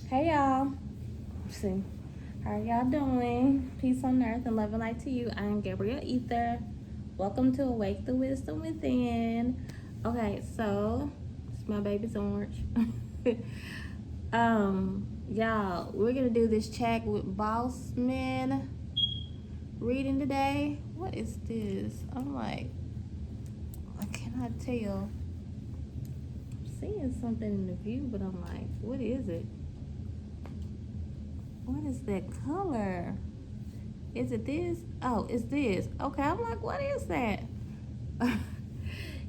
Hey y'all. See, how are y'all doing? Peace on earth and love and light to you. I am Gabrielle Ether. Welcome to Awake the Wisdom Within. Okay, so it's my baby's orange. Y'all, we're gonna do this check with Boseman reading today. What is this? I'm like, I cannot tell. I'm seeing something in the view, but I'm like, what is it? What is that color? Is it this? Oh, it's this. Okay, I'm like, what is that?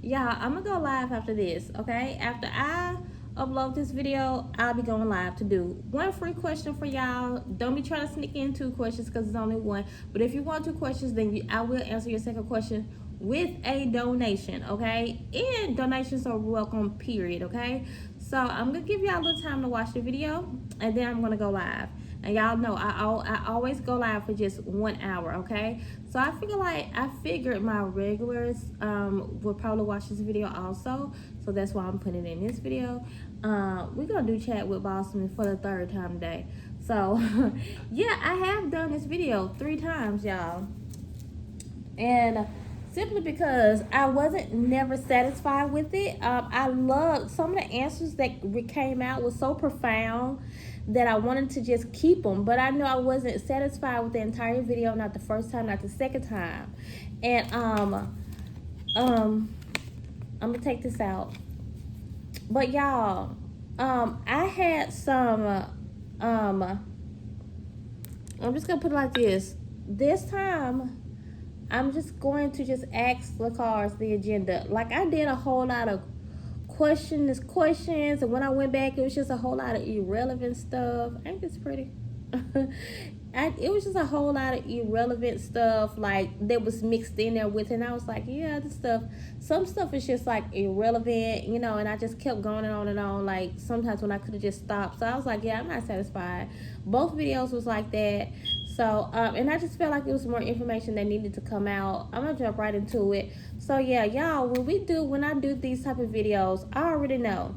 Y'all, I'm gonna go live after this, okay? After I upload this video, I'll be going live to do one free question for y'all. Don't be trying to sneak in 2 questions because it's only one. But if you want 2 questions, then I will answer your second question with a donation, okay? And donations are welcome, period, okay? So I'm gonna give y'all a little time to watch the video, and then I'm gonna go live. And y'all know I always go live for just 1 hour, okay? So I figured my regulars will probably watch this video also. So that's why I'm putting it in this video. We're gonna do chat with Boseman for the 3rd time today. So yeah, I have done this video 3 times, y'all. And simply because I wasn't never satisfied with it. I loved some of the answers that came out was so profound that I wanted to just keep them, but I know I wasn't satisfied with the entire video, not the first time, not the second time. And I'm gonna take this out. But y'all, I had some I'm just gonna put it like this. This time I'm just going to just ask the cards the agenda. Like I did a whole lot of questions, and when I went back, it was just a whole lot of irrelevant stuff. Ain't this pretty? It was just a whole lot of irrelevant stuff like that was mixed in there with it. And I was like, yeah, some stuff is just like irrelevant, you know, and I just kept going and on like sometimes when I could have just stopped. So I was like, yeah, I'm not satisfied. Both videos was like that. So and I just felt like it was more information that needed to come out. I'm gonna jump right into it. So yeah, y'all, when I do these type of videos, I already know,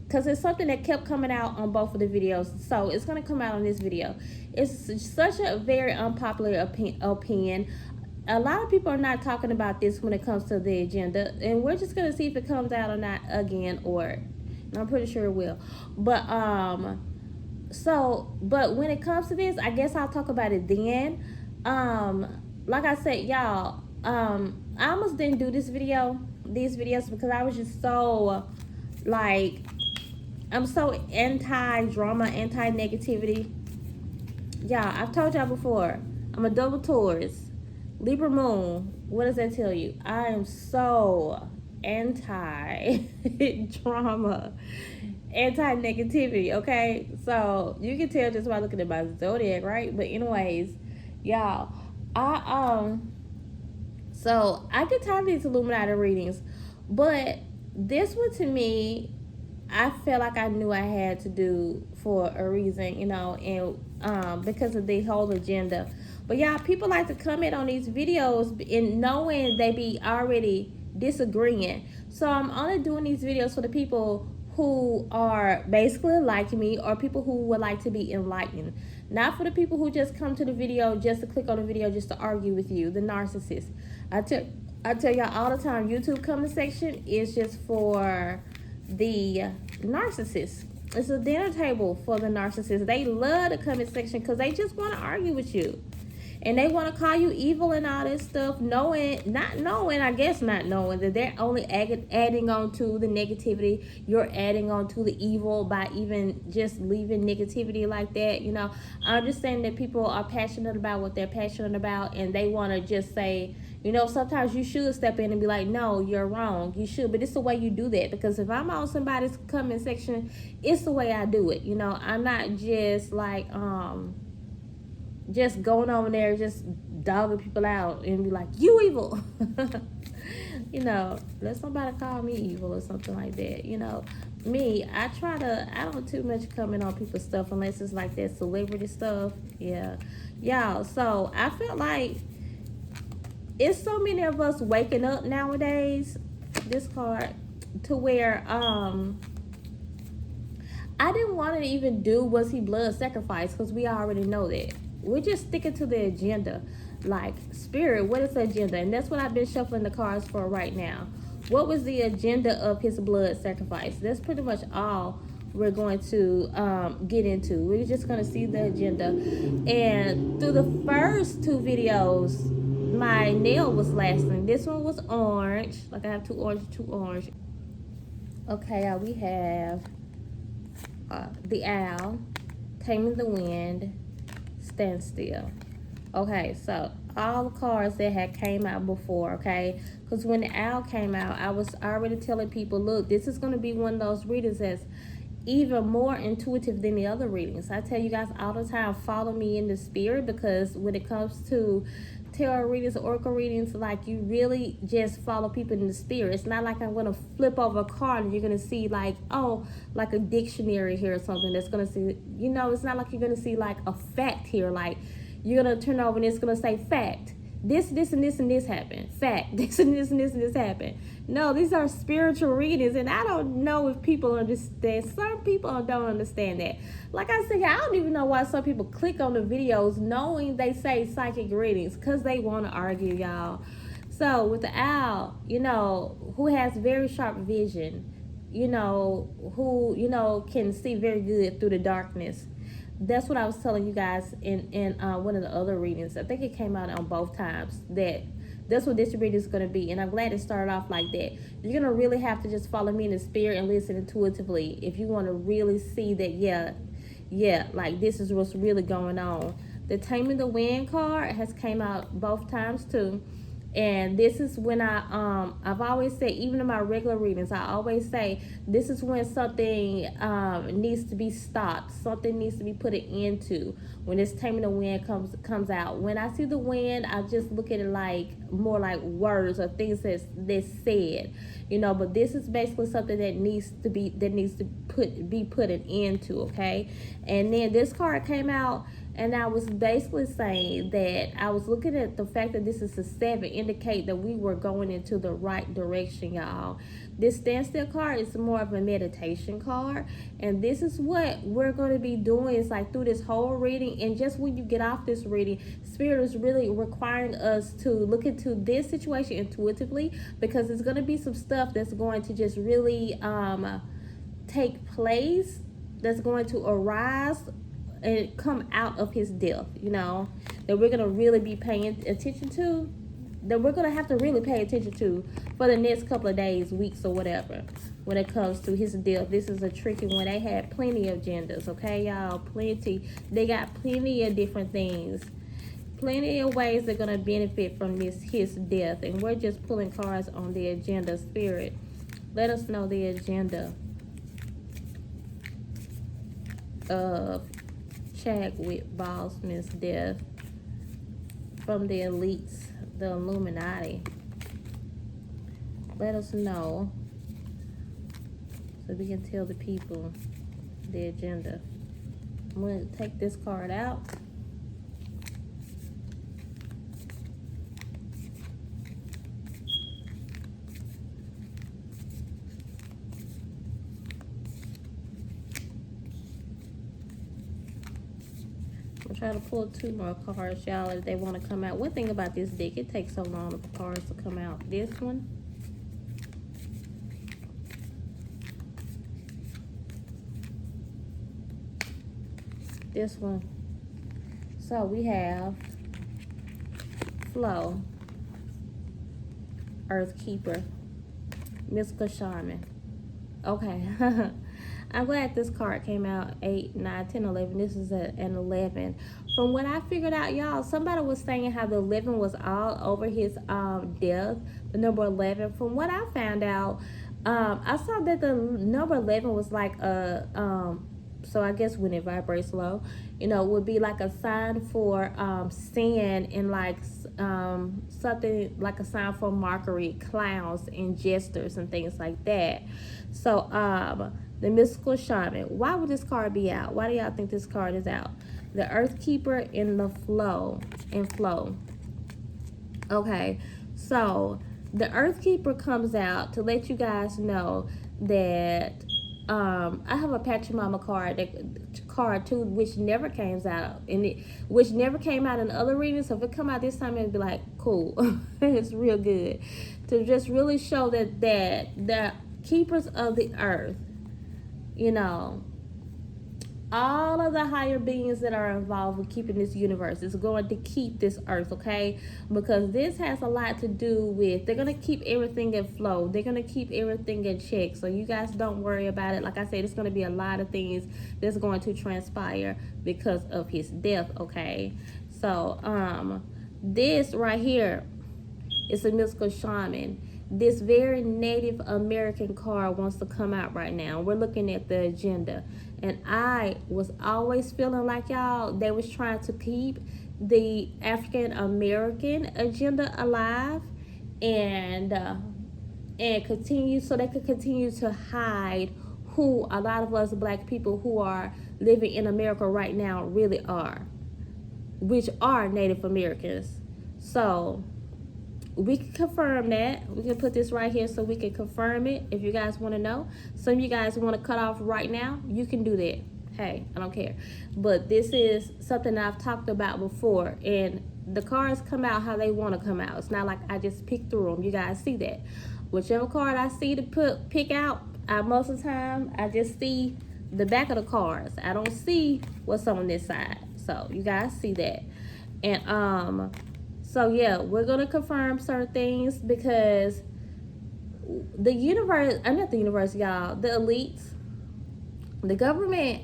because it's something that kept coming out on both of the videos, so it's going to come out on this video. It's such a very unpopular opinion. A lot of people are not talking about this when it comes to the agenda, and we're just going to see if it comes out or not again, or I'm pretty sure it will. But but when it comes to this, I guess I'll talk about it then. Like I said, y'all, I almost didn't do these videos because I was just so like, I'm so anti-drama, anti-negativity. Yeah, I've told y'all before, I'm a double Taurus, Libra moon. What does that tell you? I am so anti-drama, anti-negativity, okay? So you can tell just by looking at my zodiac, right? But anyways, y'all, so I get tired of these Illuminati readings, but this one to me, I felt like I knew I had to do for a reason, you know, and because of the whole agenda. But y'all, people like to comment on these videos and knowing they be already disagreeing. So I'm only doing these videos for the people who are basically like me, or people who would like to be enlightened. Not for the people who just come to the video just to click on the video just to argue with you, the narcissist. I tell y'all all the time, YouTube comment section is just for the narcissist. It's a dinner table for the narcissist. They love the comment section because they just want to argue with you, and they want to call you evil and all this stuff, not knowing that they're only adding on to the negativity. You're adding on to the evil by even just leaving negativity like that. You know, I understand that people are passionate about what they're passionate about, and they want to just say, you know, sometimes you should step in and be like, no, you're wrong. You should. But it's the way you do that. Because if I'm on somebody's comment section, it's the way I do it. You know, I'm not just like, just going over there, just dogging people out and be like, you evil. You know, let somebody call me evil or something like that. You know, me, I don't too much comment on people's stuff unless it's like that celebrity stuff. Yeah. Y'all, so I feel like it's so many of us waking up nowadays, this card, to where I I didn't want to even do was he blood sacrifice, because we already know that. We're just sticking to the agenda. Like, spirit, what is the agenda? And that's what I've been shuffling the cards for right now. What was the agenda of his blood sacrifice? That's pretty much all we're going to get into. We're just going to see the agenda. And through the first two videos, my nail was lasting. This one was orange. Like, I have two orange. Okay, we have the owl, taming the wind, stand still. Okay, so all the cards that had came out before, okay? Because when the owl came out, I was already telling people, look, this is going to be one of those readings that's even more intuitive than the other readings. I tell you guys all the time, follow me in the spirit, because when it comes to tarot readings, oracle readings, like, you really just follow people in the spirit. It's not like I'm going to flip over a card and you're going to see like, oh, like a dictionary here or something that's going to see, you know, it's not like you're going to see like a fact here. Like, you're going to turn over and it's going to say fact. This, and this, and this happened. Fact. This, and this, and this, and this happened. No, these are spiritual readings, and I don't know if people understand. Some people don't understand that. Like I said, I don't even know why some people click on the videos knowing they say psychic readings, because they want to argue, y'all. So with the owl, you know, who has very sharp vision, you know, who, you know, can see very good through the darkness. That's what I was telling you guys in one of the other readings. I think it came out on both times that that's what this reading is going to be. And I'm glad it started off like that. You're going to really have to just follow me in the spirit and listen intuitively if you want to really see that, yeah, like this is what's really going on. The Taming the Wind card has came out both times too. And this is when I've always said, even in my regular readings, I always say this is when something needs to be stopped. Something needs to be put an end to. When this Taming the Wind comes out. When I see the wind, I just look at it like more like words or things that's said. You know, but this is basically something that needs to be put an end to, okay? And then this card came out, and I was basically saying that I was looking at the fact that this is a 7, indicate that we were going into the right direction, y'all. This standstill card is more of a meditation card, and this is what we're going to be doing. It's like through this whole reading, and just when you get off this reading, Spirit is really requiring us to look into this situation intuitively, because it's going to be some stuff that's going to just really take place, that's going to arise and come out of his death, you know, that we're going to really be paying attention to, that we're going to have to really pay attention to for the next couple of days, weeks, or whatever, when it comes to his death. This is a tricky one. They had plenty of agendas, okay, y'all? Plenty. They got plenty of different things. Plenty of ways they're going to benefit from his death. And we're just pulling cards on the agenda. Spirit, let us know the agenda of Chadwick Boseman's death from the elites, the Illuminati. Let us know so we can tell the people the agenda. I'm going to take this card out. Try to pull 2 more cards, y'all, if they want to come out. One thing about this deck, it takes so long for cards to come out. This one, this one. So we have Flow, Earth Keeper, Mystical Shaman. Okay. I'm glad this card came out 8, 9, 10, 11. This is an 11. From what I figured out, y'all, somebody was saying how the 11 was all over his death, the number 11. From what I found out, I saw that the number 11 was like a, so I guess when it vibrates low, you know, would be like a sign for sin, and like something like a sign for mockery, clowns and jesters and things like that. So the Mystical Shaman. Why would this card be out? Why do y'all think this card is out? The Earth Keeper in the Flow. Okay, so the Earth Keeper comes out to let you guys know that I have a Pachamama card too, which never came out, which never came out in other readings. So if it come out this time, it'd be like cool. It's real good to just really show that the keepers of the earth, you know, all of the higher beings that are involved with keeping this universe is going to keep this earth, okay? Because this has a lot to do with, they're going to keep everything in flow. They're going to keep everything in check. So you guys don't worry about it. Like I said, it's going to be a lot of things that's going to transpire because of his death, okay? So, this right here is a mystical shaman. This very Native American card wants to come out right now. We're looking at the agenda. And I was always feeling like, y'all, they was trying to keep the African American agenda alive and continue, so they could continue to hide who a lot of us black people who are living in America right now really are, which are Native Americans. So we can confirm that. We can put this right here so we can confirm it if you guys want to know. Some of you guys want to cut off right now, you can do that. Hey, I don't care. But this is something I've talked about before, and the cards come out how they want to come out. It's not like I just pick through them. You guys see that. Whichever card I see to pick out, most of the time I just see the back of the cards. I don't see what's on this side. So you guys see that. And so yeah, we're gonna confirm certain things because the universe, I'm not the universe, y'all, the elites, the government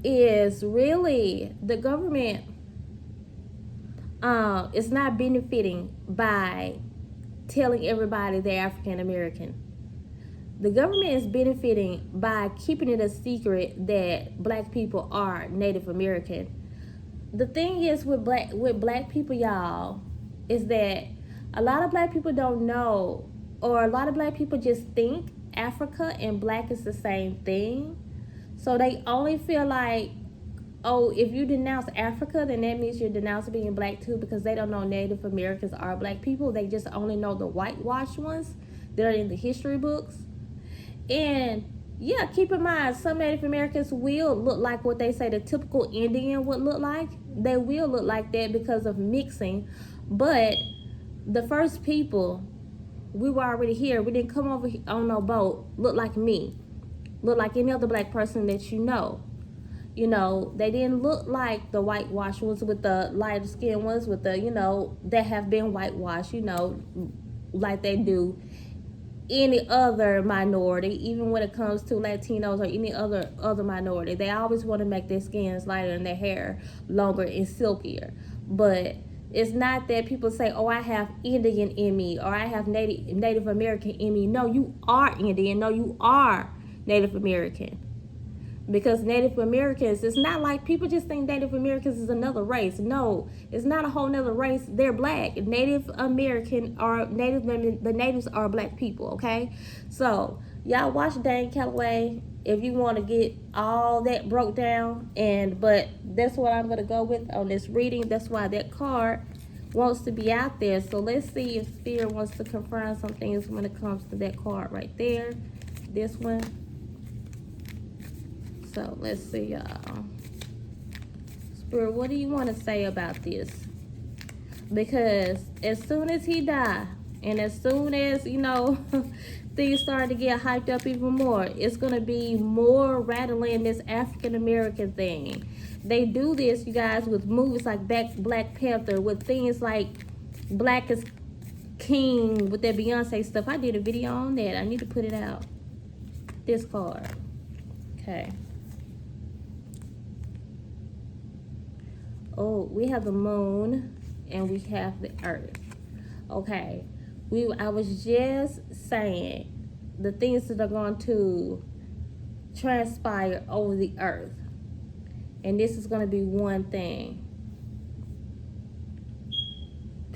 is really, the government is not benefiting by telling everybody they're African American. The government is benefiting by keeping it a secret that black people are Native American. The thing is with black people, y'all, is that a lot of black people don't know, or a lot of black people just think Africa and black is the same thing. So they only feel like, oh, if you denounce Africa, then that means you're denouncing being black too, because they don't know Native Americans are black people. They just only know the whitewashed ones that are in the history books. And yeah, keep in mind, some Native Americans will look like what they say the typical Indian would look like. They will look like that because of mixing. But the first people, we were already here. We didn't come over on no boat, look like me, look like any other black person that you know. You know, they didn't look like the whitewashed ones with the lighter skin ones with the, you know, that have been whitewashed, you know, like they do any other minority, even when it comes to Latinos or any other minority. They always want to make their skins lighter and their hair longer and silkier. But it's not that people say, oh, I have Indian in me, or I have Native American in me. No, you are Indian. No, you are Native American. Because Native Americans, it's not like people just think Native Americans is another race. No, it's not a whole nother race. They're black. Native American are the natives are black people, okay? So y'all watch Dane Calloway if you want to get all that broke down. But that's what I'm gonna go with on this reading. That's why that card wants to be out there. So let's see if Spirit wants to confirm some things when it comes to that card right there. This one. So let's see, y'all. Spirit, what do you want to say about this? Because as soon as he died, and as soon as, you know, things started to get hyped up even more, it's going to be more rattling this African American thing. They do this, you guys, with movies like Black Panther, with things like Black is King, with that Beyonce stuff. I did a video on that. I need to put it out. This card. Okay. Oh, we have the moon and we have the earth. Okay. I was just saying the things that are going to transpire over the earth. And this is going to be one thing.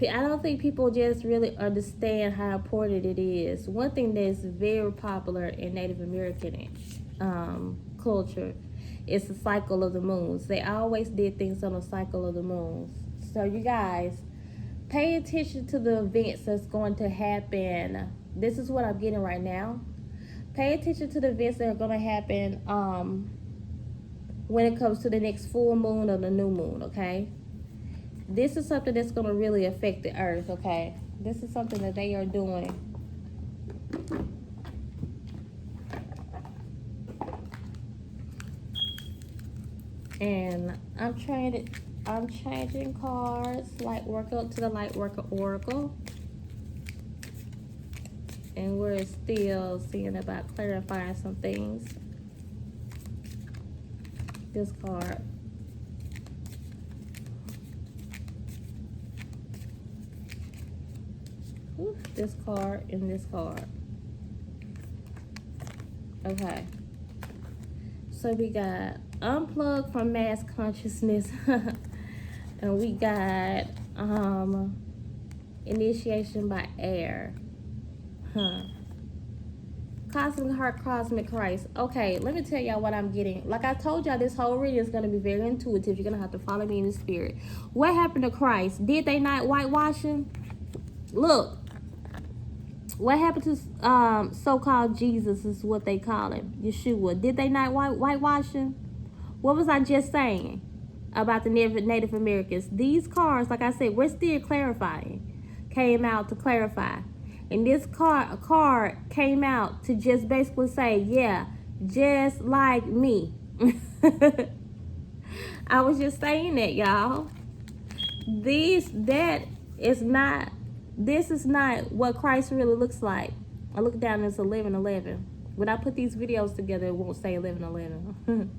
I don't think people just really understand how important it is. One thing that's very popular in Native American culture, it's the cycle of the moons. They always did things on the cycle of the moons. So you guys, pay attention to the events that's going to happen. This is what I'm getting right now. Pay attention to the events that are going to happen when it comes to the next full moon or the new moon, okay? This is something that's going to really affect the earth, okay? This is something that they are doing. And I'm changing cards. Light worker to the light worker oracle. And we're still seeing about clarifying some things. This card. This card and this card. Okay. So we got unplug from mass consciousness. And we got initiation by air. Cosmic heart, cosmic Christ. Okay, let me tell y'all what I'm getting. Like I told y'all, this whole reading is going to be very intuitive. You're going to have to follow me in the spirit. What happened to Christ? Did they not whitewash him? Look. What happened to so-called Jesus is what they call him, Yeshua. Did they not whitewash him? What was I just saying about the Native Americans? These cards, like I said, we're still clarifying. Came out to clarify. And this card came out to just basically say, yeah, just like me. I was just saying that, y'all. This is not what Christ really looks like. I look down and it's 11:11. When I put these videos together, it won't say 11:11.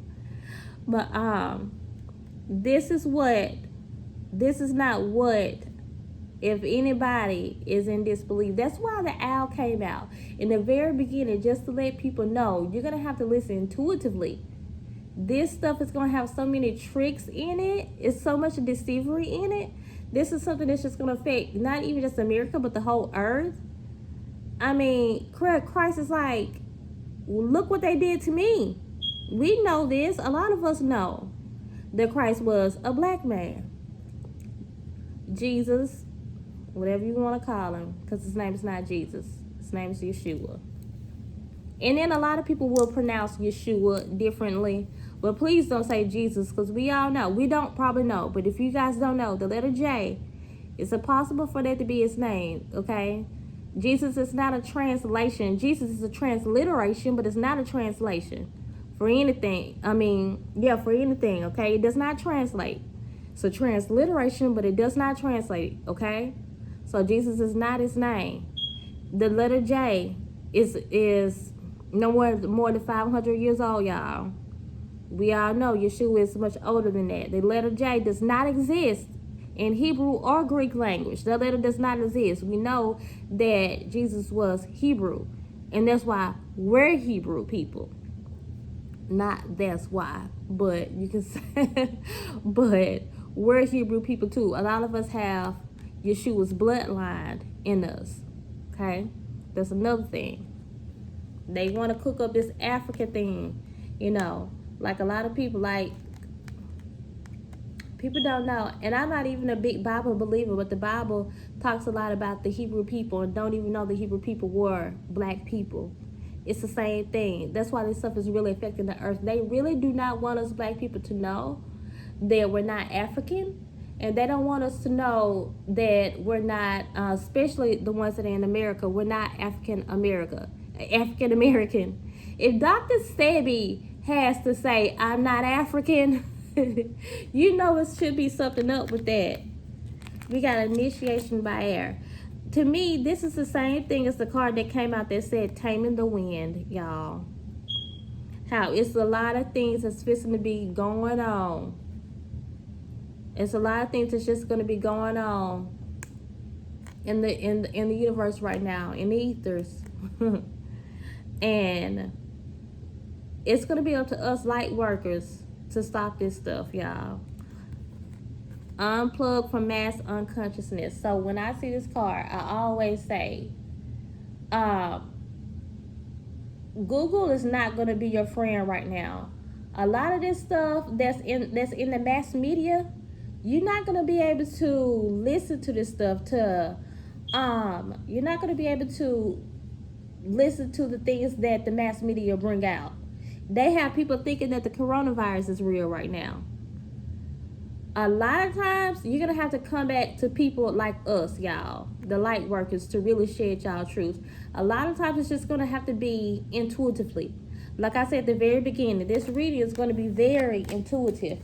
But this is not what, if anybody is in disbelief. That's why the owl came out in the very beginning, just to let people know you're gonna have to listen intuitively. This stuff is gonna have so many tricks in it. It's so much deceivery in it. This is something that's just going to affect not even just America, but the whole earth. I mean, Christ is like, look what they did to me. We know this. A lot of us know that Christ was a black man. Jesus, whatever you want to call him, because his name is not Jesus. His name is Yeshua. And then a lot of people will pronounce Yeshua differently. But please don't say Jesus, because we all know. We don't probably know. But if you guys don't know, the letter J, it's impossible for that to be his name, okay? Jesus is not a translation. Jesus is a transliteration, but it's not a translation for anything. I mean, yeah, for anything, okay? It does not translate. It's a transliteration, but it does not translate, okay? So Jesus is not his name. The letter J is no more than 500 years old, y'all. We all know Yeshua is much older than that. The letter J does not exist in Hebrew or Greek language. The letter does not exist. We know that Jesus was Hebrew. And that's why we're Hebrew people. Not that's why. But you can say, but we're Hebrew people too. A lot of us have Yeshua's bloodline in us. Okay? That's another thing. They want to cook up this African thing, you know. Like a lot of people, like, people don't know. And I'm not even a big Bible believer, but the Bible talks a lot about the Hebrew people and don't even know the Hebrew people were black people. It's the same thing. That's why this stuff is really affecting the earth. They really do not want us black people to know that we're not African. And they don't want us to know that we're not, especially the ones that are in America, we're not African American. If Dr. Sebi has to say, I'm not African, you know it should be something up with that. We got initiation by air. To me, this is the same thing as the card that came out that said taming the wind, y'all. How it's a lot of things that's fixing to be going on. It's a lot of things that's just going to be going on in the universe right now, in the ethers. And it's going to be up to us light workers to stop this stuff, y'all. Unplug from mass unconsciousness. So when I see this card, I always say, Google is not going to be your friend right now. A lot of this stuff that's in the mass media, you're not going to be able to listen to this stuff. You're not going to be able to listen to the things that the mass media bring out. They have people thinking that the coronavirus is real right now. A lot of times, you're going to have to come back to people like us, y'all, the light workers, to really shed y'all truth. A lot of times, it's just going to have to be intuitively. Like I said at the very beginning, this reading is going to be very intuitive.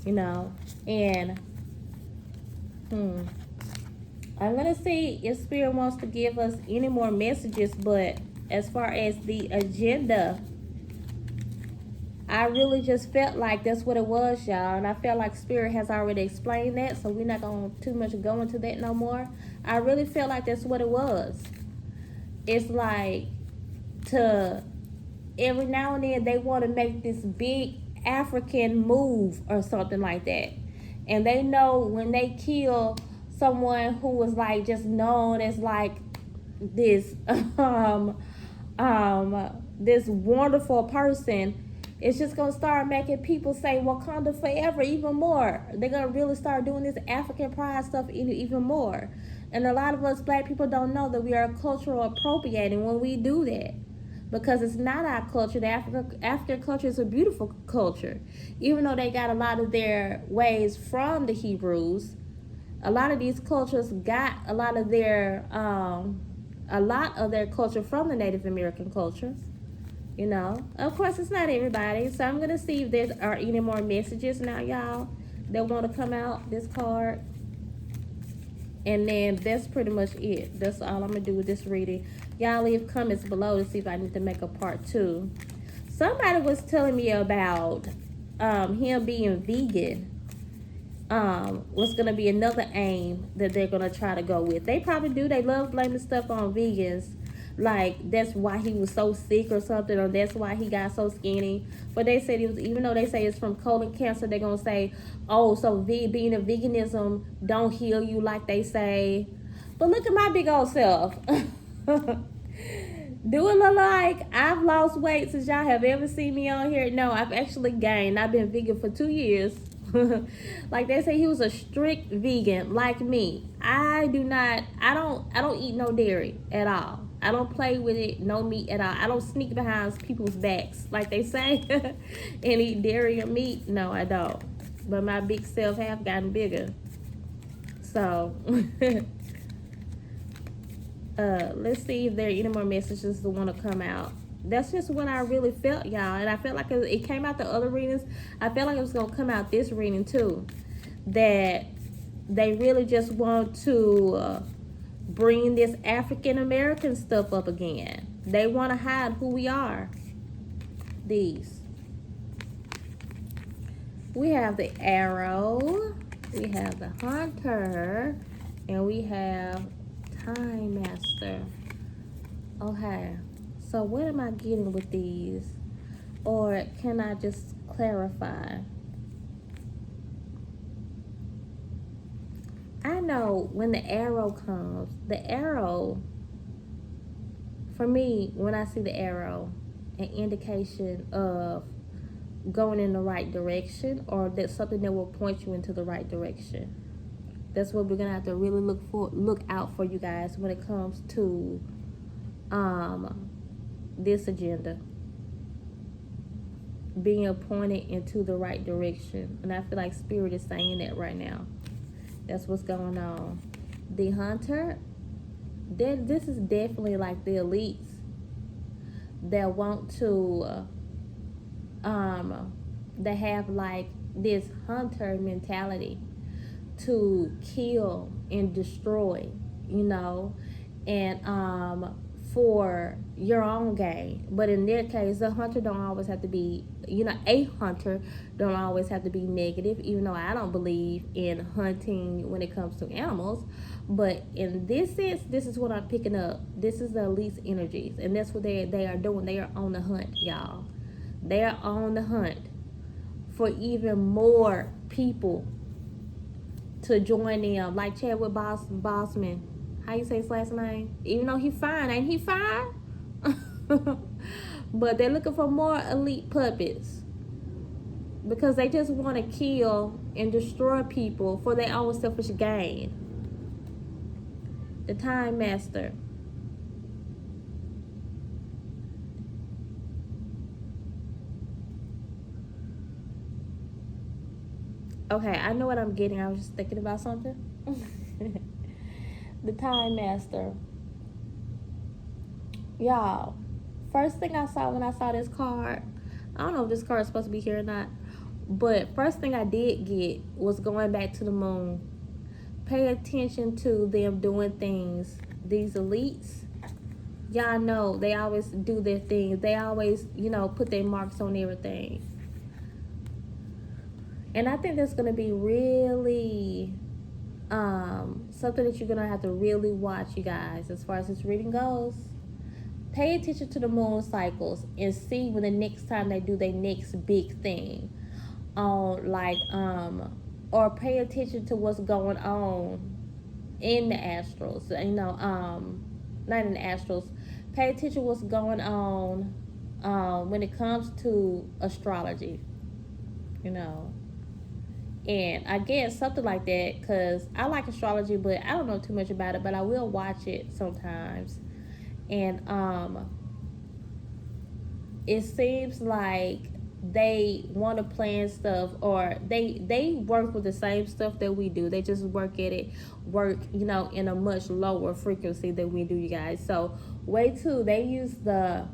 You know, and I'm going to see if Spirit wants to give us any more messages, but as far as the agenda, I really just felt like that's what it was, y'all. And I felt like Spirit has already explained that, so we're not going to too much go into that no more. I really felt like that's what it was. It's like, to every now and then they want to make this big African move or something like that. And they know when they kill someone who was like just known as like this this wonderful person, it's just gonna start making people say Wakanda forever even more. They're gonna really start doing this African pride stuff even more. And a lot of us black people don't know that we are cultural appropriating when we do that, because it's not our culture. The African culture is a beautiful culture. Even though they got a lot of their ways from the Hebrews, a lot of these cultures got a lot of their culture from the Native American culture. You know, of course, it's not everybody. So I'm gonna see if there are any more messages now, y'all, that want to come out this card. And then that's pretty much it. That's all I'm gonna do with this reading. Y'all leave comments below to see if I need to make a part 2. Somebody was telling me about him being vegan. Was gonna be another aim that they're gonna try to go with. They probably do. They love blaming stuff on vegans. Like that's why he was so sick or something, or that's why he got so skinny. But they said he was, even though they say it's from colon cancer, they're gonna say, oh, so being a veganism don't heal you like they say. But look at my big old self. Do it look like I've lost weight since y'all have ever seen me on here? No, I've actually gained. I've been vegan for 2 years. Like they say, he was a strict vegan like me. I don't eat no dairy at all. I don't play with it, no meat at all. I don't sneak behind people's backs like they say and eat dairy or meat. No, I don't. But my big self have gotten bigger. So let's see if there are any more messages that want to come out. That's just what I really felt, y'all. And I felt like it came out the other readings. I felt like it was going to come out this reading too. That they really just want to bring this African American stuff up again. They want to hide who we are. These. We have the arrow. We have the hunter. And we have time master. Okay. So what am I getting with these? Or can I just clarify? I know when the arrow comes, the arrow, for me, when I see the arrow, an indication of going in the right direction, or that's something that will point you into the right direction. That's what we're gonna have to really look out for, you guys, when it comes to this agenda, being pointed into the right direction. And I feel like Spirit is saying that right now. That's what's going on. The hunter, this is definitely like the elites that want to that have like this hunter mentality to kill and destroy, you know, and for your own gain. But in their case, the hunter don't always have to be, you know, a hunter don't always have to be negative, even though I don't believe in hunting when it comes to animals. But in this sense, this is what I'm picking up. This is the elite energies, and that's what they are doing. They are on the hunt, y'all. They are on the hunt for even more people to join them, like Chadwick Boseman. How you say his last name? Even though he fine, ain't he fine? But they're looking for more elite puppets because they just want to kill and destroy people for their own selfish gain. The Time Master. Okay, I know what I'm getting. I was just thinking about something. The Time Master. Y'all, first thing I saw when I saw this card, I don't know if this card is supposed to be here or not, but first thing I did get was going back to the moon. Pay attention to them doing things. These elites, y'all know they always do their things. They always, put their marks on everything. And I think that's going to be really something that you're going to have to really watch, you guys, as far as this reading goes. Pay attention to the moon cycles and see when the next time they do their next big thing. Or pay attention to what's going on in the astrals. Not in the astrals. Pay attention to what's going on when it comes to astrology. And I guess something like that, because I like astrology, but I don't know too much about it, but I will watch it sometimes. And it seems like they want to plan stuff, or they work with the same stuff that we do. They just work in a much lower frequency than we do, you guys. So they use the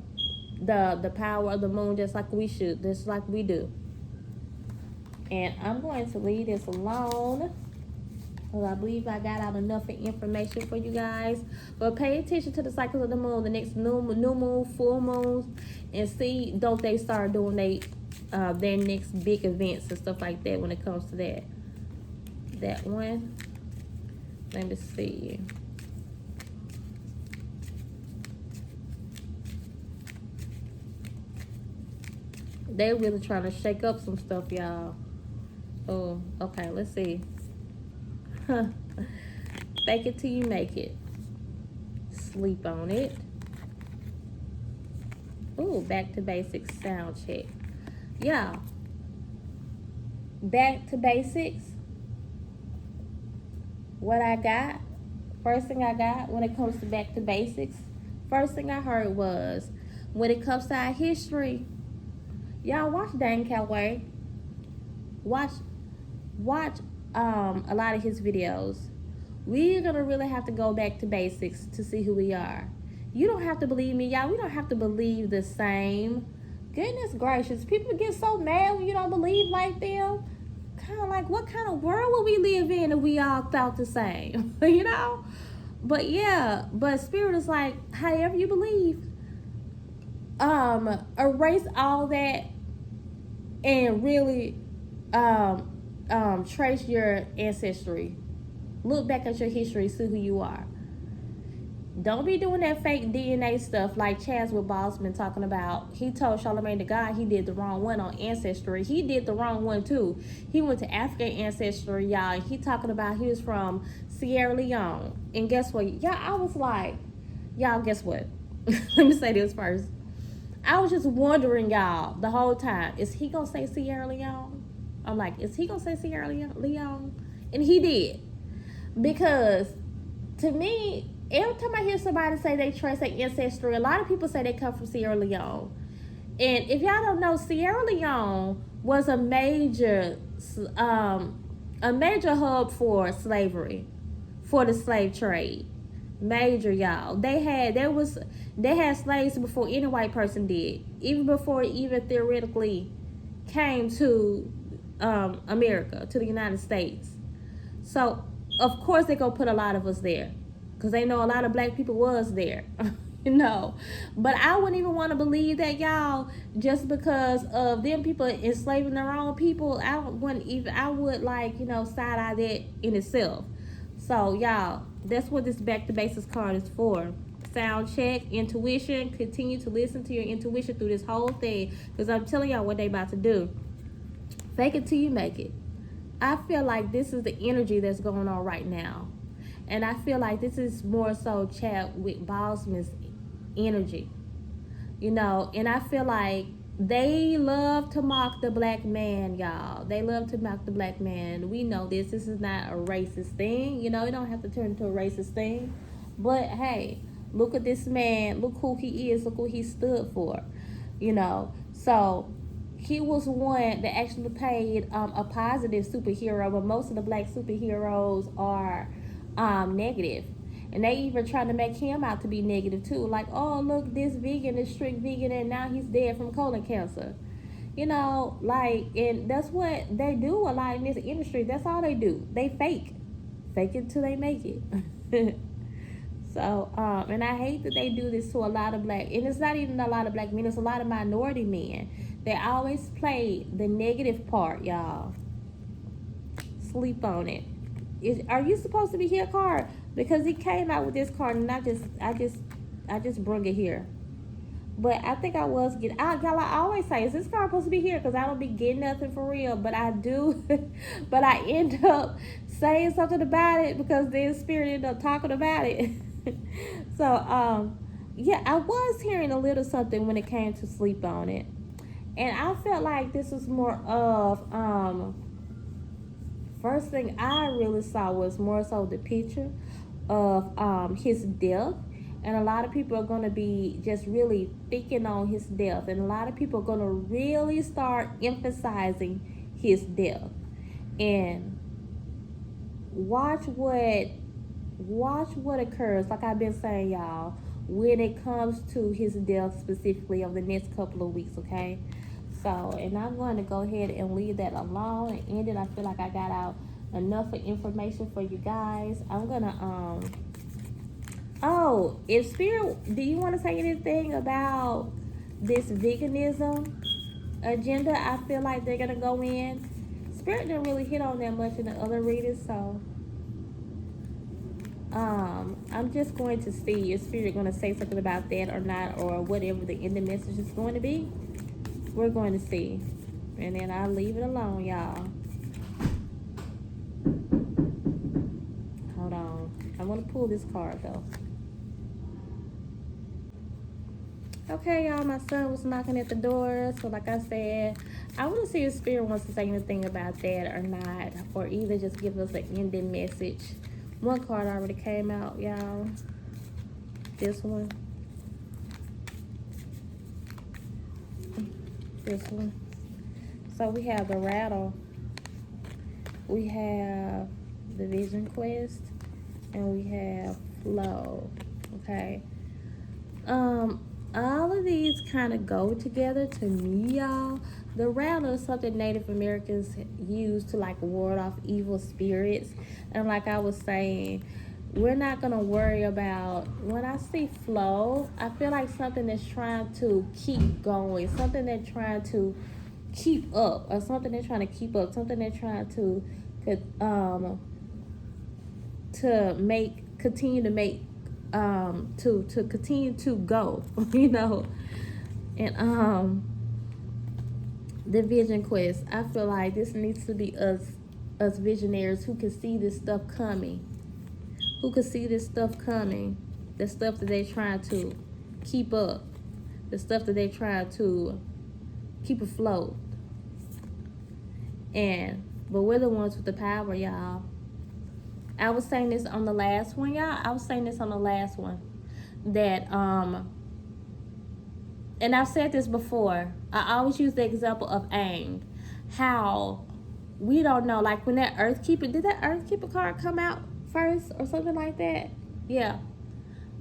power of the moon just like we should, just like we do. And I'm going to leave this alone, because I believe I got out enough information for you guys. But pay attention to the cycles of the moon, the next new moon, full moons, and see, don't they start doing their next big events and stuff like that when it comes to that one. Let me see. They really trying to shake up some stuff, y'all. Oh, okay, let's see. Fake it till you make it. Sleep on it. Ooh, back to basics sound check. Yeah. Back to basics. What I got, first thing I got when it comes to back to basics, first thing I heard was, when it comes to our history, y'all watch Dan Calway. Watch a lot of his videos. We're gonna really have to go back to basics to see who we are. You don't have to believe me, y'all. We don't have to believe the same. Goodness gracious, people get so mad when you don't believe like them. Kind of like, what kind of world would we live in if we all thought the same? But yeah, but spirit is like, however you believe, erase all that and really trace your ancestry. Look back at your history, see who you are. Don't be doing that fake DNA stuff like Chadwick Boseman talking about. He told Charlemagne the God he did the wrong one on Ancestry. He did the wrong one too. He went to African Ancestry, y'all, and he talking about he was from Sierra Leone. And guess what? Y'all, I was like, y'all, guess what? Let me say this first. I was just wondering, y'all, the whole time, is he gonna say Sierra Leone? I'm like, is he gonna say Sierra Leone? And he did. Because to me, every time I hear somebody say they trace their ancestry, a lot of people say they come from Sierra Leone. And if y'all don't know, Sierra Leone was a major hub for slavery, for the slave trade. Major, y'all. They had slaves before any white person did, even before it even theoretically came to America, to the United States. So of course they gonna put a lot of us there, because they know a lot of black people was there. But I wouldn't even want to believe that, y'all, just because of them people enslaving their own people. I would side-eye that in itself. So y'all, that's what this back to basics card is for. Sound check, intuition. Continue to listen to your intuition through this whole thing, because I'm telling y'all what they about to do. Fake it till you make it. I feel like this is the energy that's going on right now. And I feel like this is more so Chadwick Boseman's energy. And I feel like they love to mock the black man, y'all. They love to mock the black man. We know this. This is not a racist thing. It don't have to turn into a racist thing. But hey, look at this man. Look who he is. Look who he stood for. You know. So he was one that actually played a positive superhero, but most of the black superheroes are negative. And they even trying to make him out to be negative too. Like, oh, look, this vegan is strict vegan and now he's dead from colon cancer. You know, like, and that's what they do a lot in this industry. That's all they do. They fake. Fake it till they make it. So, and I hate that they do this to a lot of black, and it's not even a lot of black men, it's a lot of minority men. They always play the negative part, y'all. Sleep on it. Are you supposed to be here, card? Because he came out with this card, and I just brought it here. But I think I was getting, y'all, I always say, is this card supposed to be here? Because I don't be getting nothing for real, but I do. But I end up saying something about it because the spirit ended up talking about it. So, yeah, I was hearing a little something when it came to sleep on it. And I felt like this was more of, first thing I really saw was more so the picture of his death. And a lot of people are going to be just really thinking on his death. And a lot of people are going to really start emphasizing his death. And watch what occurs, like I've been saying, y'all, when it comes to his death specifically over the next couple of weeks, okay? So, and I'm going to go ahead and leave that alone and end it. I feel like I got out enough of information for you guys. I'm going to, oh, if Spirit, do you want to say anything about this veganism agenda? I feel like they're going to go in. Spirit didn't really hit on that much in the other readers, so I'm just going to see if Spirit going to say something about that or not, or whatever the ending message is going to be. We're going to see. And then I'll leave it alone, y'all. Hold on. I want to pull this card, though. Okay, y'all, my son was knocking at the door. So like I said, I want to see if Spirit wants to say anything about that or not. Or either just give us an ending message. One card already came out, y'all. This one. This one. So we have the rattle. We have the vision quest. And we have flow. Okay. All of these kind of go together to me, y'all. The rattle is something Native Americans use to like ward off evil spirits. And like I was saying, we're not going to worry about, when I see flow, I feel like something that's trying to keep going, something that's trying to keep up, or something they're trying to keep up, something they're trying to continue to go, you know. And the vision quest, I feel like this needs to be us visionaries who can see this stuff coming, the stuff that they're trying to keep up, the stuff that they're trying to keep afloat. But we're the ones with the power, y'all. I was saying this on the last one, y'all. That, and I've said this before. I always use the example of Aang. How we don't know, like when that Earthkeeper, did that Earthkeeper card come out first or something like that? Yeah.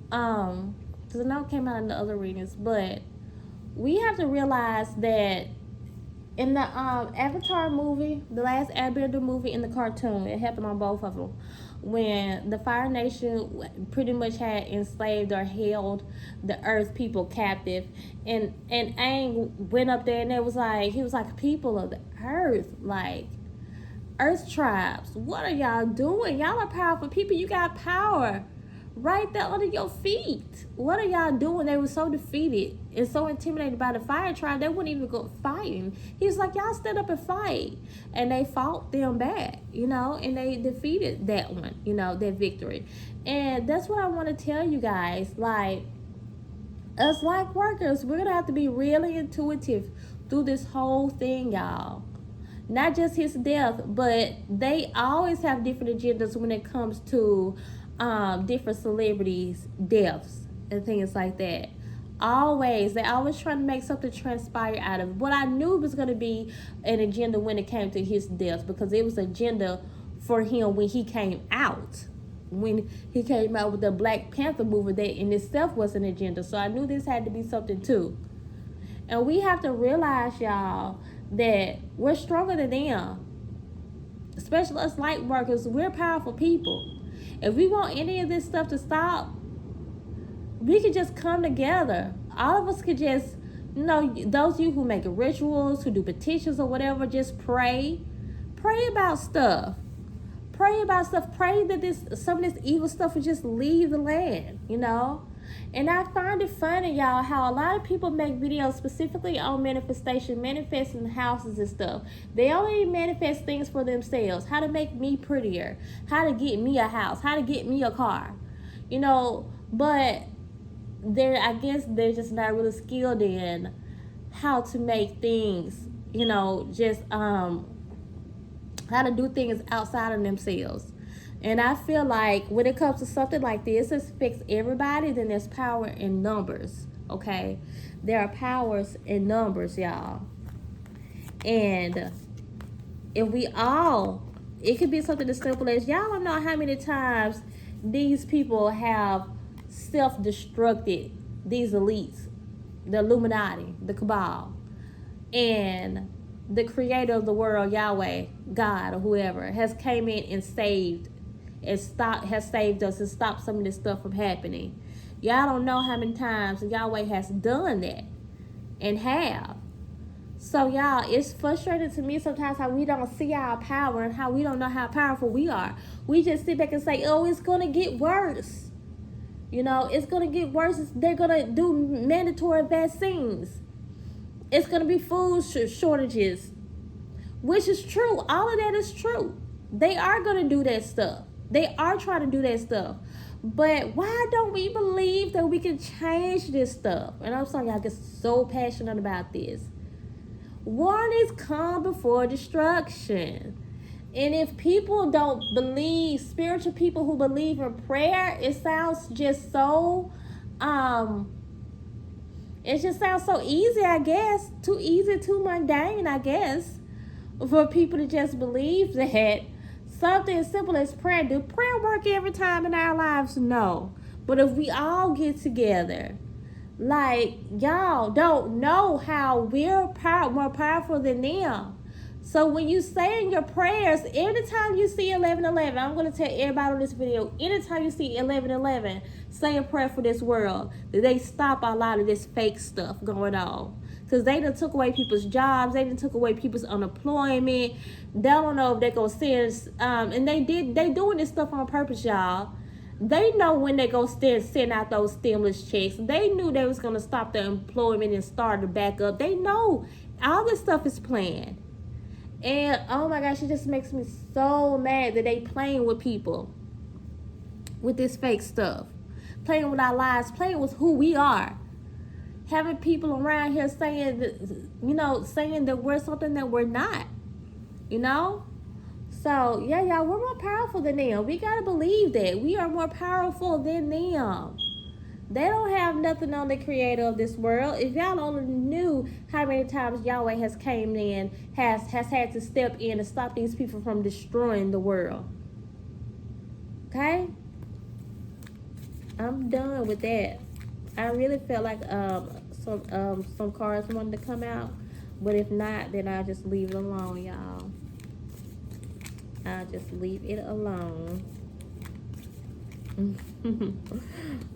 Because I know it came out in the other readings, but we have to realize that in the Avatar movie, the last Airbender movie, in the cartoon, it happened on both of them, when the Fire Nation pretty much had enslaved or held the Earth people captive, and Aang went up there and he was like, people of the Earth, like Earth tribes, what are y'all doing? Y'all are powerful people. You got power right there under your feet. What are y'all doing? They were so defeated and so intimidated by the fire tribe, they wouldn't even go fighting. He was like, y'all stand up and fight. And they fought them back, you know, and they defeated that one, you know, that victory. And that's what I want to tell you guys. Like, us light workers, we're going to have to be really intuitive through this whole thing, y'all. Not just his death, but they always have different agendas when it comes to different celebrities' deaths and things like that. They always trying to make something transpire out of it. What I knew was going to be an agenda when it came to his death, because it was an agenda for him when he came out. When he came out with the Black Panther movie, that in itself was an agenda. So I knew this had to be something too. And we have to realize, y'all, that we're stronger than them. Especially us light workers, we're powerful people. If we want any of this stuff to stop, we could just come together. All of us could just, those of you who make rituals, who do petitions or whatever, just pray. Pray about stuff. Pray about stuff. Pray that some of this evil stuff will just leave the land, And I find it funny, y'all, how a lot of people make videos specifically on manifestation, manifesting houses and stuff. They only manifest things for themselves. How to make me prettier. How to get me a house. How to get me a car. But I guess they're just not really skilled in how to make things, just how to do things outside of themselves. And I feel like when it comes to something like this, it affects everybody. Then there's power in numbers, okay? There are powers in numbers, y'all. And if it could be something as simple as, y'all don't know how many times these people have self-destructed, these elites, the Illuminati, the Cabal, and the creator of the world, Yahweh, God, or whoever, has came in and has saved us and stopped some of this stuff from happening. Y'all don't know how many times Yahweh has done that and have. So y'all, it's frustrating to me sometimes how we don't see our power and how we don't know how powerful we are. We just sit back and say, oh, it's going to get worse. It's going to get worse. They're going to do mandatory vaccines. It's going to be food shortages, which is true. All of that is true. They are going to do that stuff. They are trying to do that stuff. But why don't we believe that we can change this stuff? And I'm sorry, y'all get so passionate about this. Warnings come before destruction. And if people don't believe, spiritual people who believe in prayer, it sounds just so it just sounds so easy, I guess. Too easy, too mundane, I guess, for people to just believe that something as simple as prayer. Do prayer work every time in our lives? No. But if we all get together, like, y'all don't know how we're more powerful than them. So when you say in your prayers, anytime you see 11:11, I'm going to tell everybody on this video, anytime you see 11:11, say a prayer for this world, that they stop a lot of this fake stuff going on. Because they done took away people's jobs, they done took away people's unemployment. They don't know if they're going to send, and they doing this stuff on purpose, y'all. They know when they go send out those stimulus checks. They knew they was going to stop the employment and start to back up. They know all this stuff is planned. And oh my gosh, it just makes me so mad that they playing with people with this fake stuff, playing with our lives, playing with who we are, having people around here saying that, saying that we're something that we're not, So yeah, y'all, we're more powerful than them. We gotta believe that we are more powerful than them. They don't have nothing on the creator of this world. If y'all only knew how many times Yahweh has came in, has had to step in and stop these people from destroying the world. Okay? I'm done with that. I really felt like some cards wanted to come out. But if not, then I'll just leave it alone, y'all. I'll just leave it alone.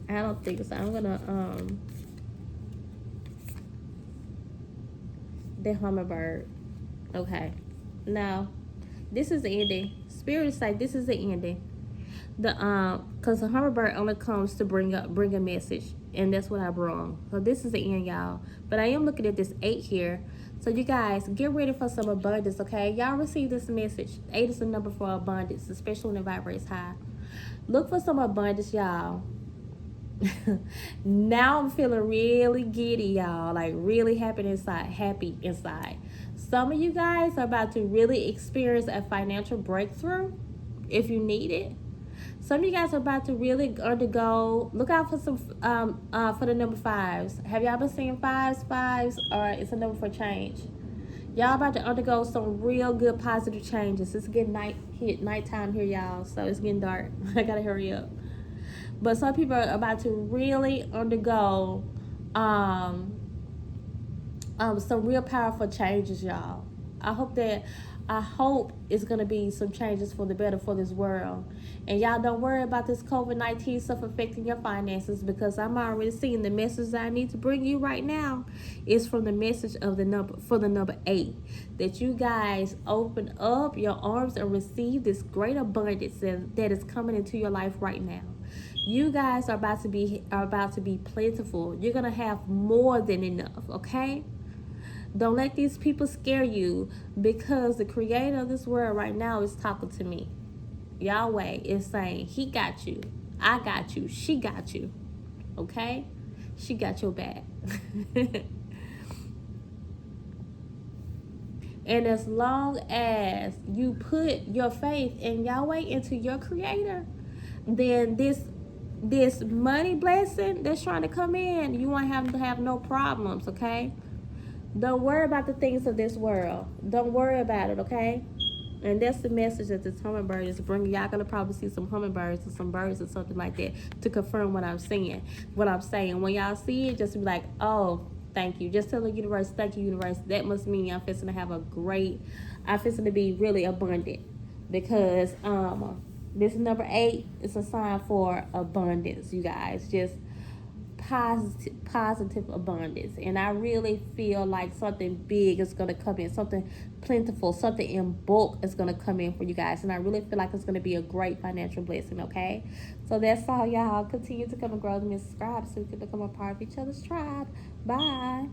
I don't think so. I'm gonna the hummingbird. Okay. Now, this is the ending. Spirit is like this is the ending. Cause the hummingbird only comes to bring a message, and that's what I brought. So this is the end, y'all. But I am looking at this 8 here. So you guys, get ready for some abundance, okay? Y'all receive this message. 8 is the number for abundance, especially when it vibrates high. Look for some abundance, y'all. Now I'm feeling really giddy, y'all. Like really happy inside. Some of you guys are about to really experience a financial breakthrough if you need it. Some of you guys are about to really undergo. Look out for some for the number fives. Have y'all been seeing fives, or it's a number for change? Y'all about to undergo some real good positive changes. It's getting nighttime here, y'all, so it's getting dark. I gotta hurry up. But some people are about to really undergo some real powerful changes, y'all. I hope it's gonna be some changes for the better for this world. And y'all don't worry about this COVID-19 stuff affecting your finances, because I'm already seeing the message that I need to bring you right now is from the message of the number 8, that you guys open up your arms and receive this great abundance that is coming into your life right now. You guys are about to be plentiful. You're gonna have more than enough, okay? Don't let these people scare you, because the creator of this world right now is talking to me. Yahweh is saying, he got you, I got you, she got you, okay? She got your back. And as long as you put your faith in Yahweh, into your creator, then this money blessing that's trying to come in, you won't have no problems, okay? Don't worry about the things of this world. Don't worry about it, okay? And that's the message that this hummingbird is bringing. Y'all gonna probably see some hummingbirds or some birds or something like that to confirm what I'm saying. When y'all see it, just be like, oh, thank you. Just tell the universe, thank you, universe. That must mean I'm fixing to have I'm fixing to be really abundant. Because this number 8 is a sign for abundance, you guys. Just positive abundance. And I really feel like something big is going to come in, something plentiful, something in bulk is going to come in for you guys. And I really feel like it's going to be a great financial blessing, okay? So that's all, y'all. Continue to come and grow and subscribe so we can become a part of each other's tribe. Bye.